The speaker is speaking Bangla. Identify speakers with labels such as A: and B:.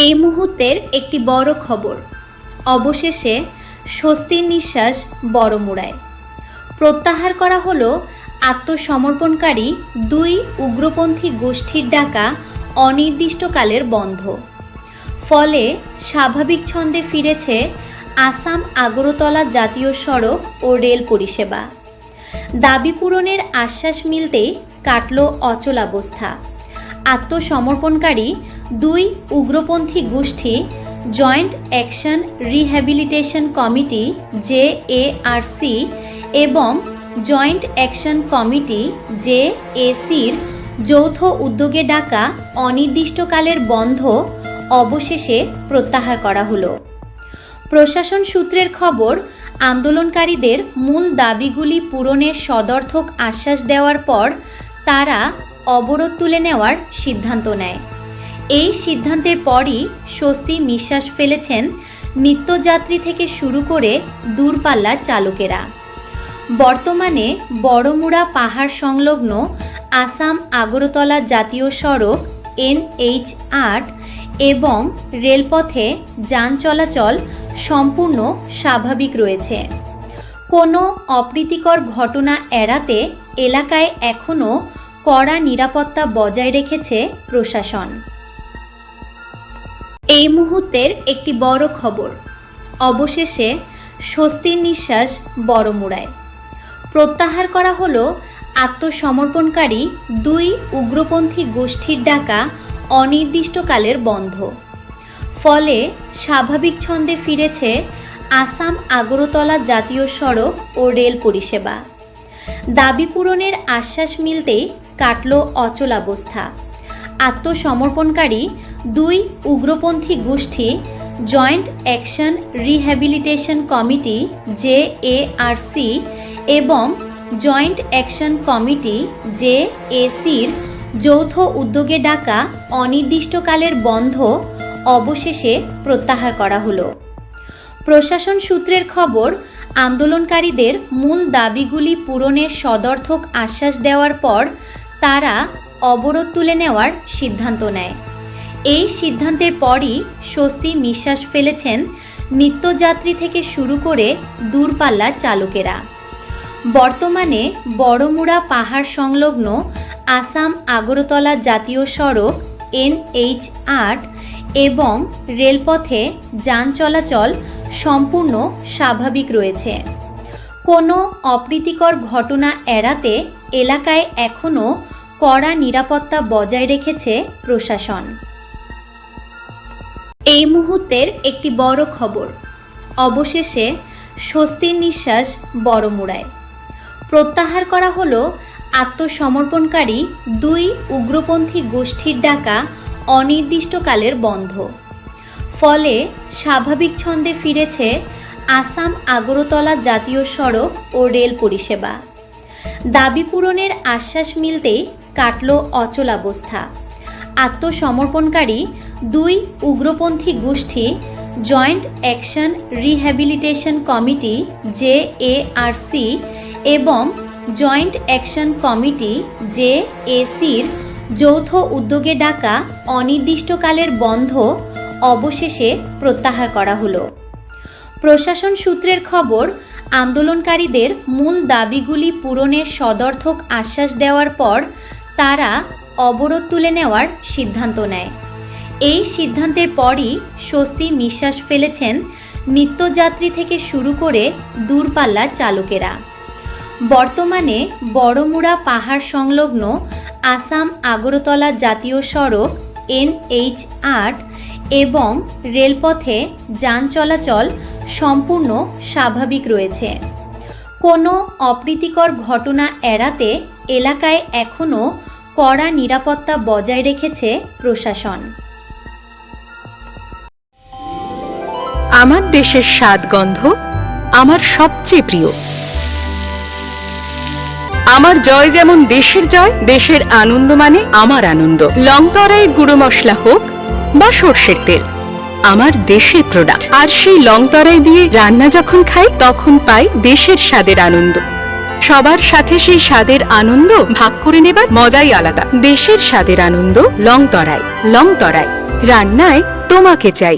A: এই মুহূর্তের একটি বড় খবর। অবশেষে স্বস্তির নিঃশ্বাস বড়মুড়ায়। প্রত্যাহার করা হলো আত্মসমর্পণকারী দুই উগ্রপন্থী গোষ্ঠীর ডাকা অনির্দিষ্টকালের বন্ধ। ফলে স্বাভাবিক ছন্দে ফিরেছে আসাম আগরতলা জাতীয় সড়ক ও রেল পরিষেবা। দাবি পূরণের আশ্বাস মিলতেই কাটল অচলাবস্থা। আত্মসমর্পণকারী দুই উগ্রপন্থী গোষ্ঠী joint action rehabilitation committee JARC এবং জয়েন্ট অ্যাকশন কমিটি JACর যৌথ উদ্যোগে ডাকা অনির্দিষ্টকালের বন্ধ অবশেষে প্রত্যাহার করা হলো। প্রশাসন সূত্রের খবর, আন্দোলনকারীদের মূল দাবিগুলি পূরণের সদর্থক আশ্বাস দেওয়ার পর তারা অবরোধ তুলে নেওয়ার সিদ্ধান্ত নেয়। এই সিদ্ধান্তের পরই স্বস্তির নিঃশ্বাস ফেলেছেন নিত্যযাত্রী থেকে শুরু করে দূরপাল্লার চালকেরা। বর্তমানে বড়মুড়া পাহাড় সংলগ্ন আসাম আগরতলা জাতীয় সড়ক NH8 এবং রেলপথে যান চলাচল সম্পূর্ণ স্বাভাবিক রয়েছে। কোনো অপ্রীতিকর ঘটনা এড়াতে এলাকায় এখনও কড়া নিরাপত্তা বজায় রেখেছে প্রশাসন। এই মুহূর্তের একটি বড় খবর। অবশেষে স্বস্তির নিঃশ্বাস বড়মুড়ায়। প্রত্যাহার করা হলো আত্মসমর্পণকারী দুই উগ্রপন্থী গোষ্ঠীর ডাকা অনির্দিষ্টকালের বন্ধ। ফলে স্বাভাবিক ছন্দে ফিরেছে আসাম আগরতলা জাতীয় সড়ক ও রেল পরিষেবা। দাবি পূরণের আশ্বাস মিলতেই কাটল অচলাবস্থা। আত্মসমর্পণকারী দুই উগ্রপন্থী গোষ্ঠী joint action rehabilitation committee JARC এবং জয়েন্ট অ্যাকশন কমিটি JACর যৌথ উদ্যোগে ডাকা অনির্দিষ্টকালের বন্ধ অবশেষে প্রত্যাহার করা হলো। প্রশাসন সূত্রের খবর, আন্দোলনকারীদের মূল দাবিগুলি পূরণের সদর্থক আশ্বাস দেওয়ার পর তারা অবরোধ তুলে নেওয়ার সিদ্ধান্ত নেয়। এই সিদ্ধান্তের পরই স্বস্তির নিঃশ্বাস ফেলেছেন নিত্যযাত্রী থেকে শুরু করে দূরপাল্লার চালকেরা। বর্তমানে বড়মুড়া পাহাড় সংলগ্ন আসাম আগরতলা জাতীয় সড়ক NH8 এবং রেলপথে যান চলাচল সম্পূর্ণ স্বাভাবিক রয়েছে। কোনো অপ্রীতিকর ঘটনা এড়াতে এলাকায় এখনও কড়া নিরাপত্তা বজায় রেখেছে প্রশাসন। এই মুহূর্তের একটি বড় খবর। অবশেষে স্বস্তির নিঃশ্বাস বড়মুড়ায়। প্রত্যাহার করা হলো আত্মসমর্পণকারী দুই উগ্রপন্থী গোষ্ঠীর ডাকা অনির্দিষ্টকালের বন্ধ। ফলে স্বাভাবিক ছন্দে ফিরেছে আসাম আগরতলা জাতীয় সড়ক ও রেল পরিষেবা। দাবি পূরণের আশ্বাস মিলতেই কাটল অচলাবস্থা। আত্মসমর্পণকারী দুই উগ্রপন্থী গোষ্ঠী joint action rehabilitation committee JARC এবং জয়েন্ট অ্যাকশন কমিটি JACর যৌথ উদ্যোগে ডাকা অনির্দিষ্টকালের বন্ধ অবশেষে প্রত্যাহার করা হলো। প্রশাসন সূত্রের খবর, আন্দোলনকারীদের মূল দাবিগুলি পূরণের সদর্থক আশ্বাস দেওয়ার পর তারা অবরোধ তুলে নেওয়ার সিদ্ধান্ত নেয়। এই সিদ্ধান্তের পরই স্বস্তির নিঃশ্বাস ফেলেছেন নিত্যযাত্রী থেকে শুরু করে দূরপাল্লার চালকেরা। বর্তমানে বড়মুড়া পাহাড় সংলগ্ন আসাম আগরতলা জাতীয় সড়ক NH8 এবং রেলপথে যান চলাচল সম্পূর্ণ স্বাভাবিক রয়েছে। কোনো অপ্রীতিকর ঘটনা এড়াতে এলাকায় এখনও কড়া নিরাপত্তা বজায় রেখেছে প্রশাসন।
B: আমার দেশের স্বাদ গন্ধ আমার সবচেয়ে প্রিয়। আমার জয় যেমন দেশের জয়, দেশের আনন্দ মানে আমার আনন্দ। লংতরাইয়ের গুঁড়ো মশলা হোক বা সর্ষের তেল, আমার দেশের প্রোডাক্ট। আর সেই লংতরাই দিয়ে রান্না যখন খাই তখন পাই দেশের স্বাদের আনন্দ। সবার সাথে সেই স্বাদের আনন্দ ভাগ করে নেবার মজাই আলাদা। দেশের স্বাদের আনন্দ লংতরাই। লংতরাই রান্নায় তোমাকে চাই।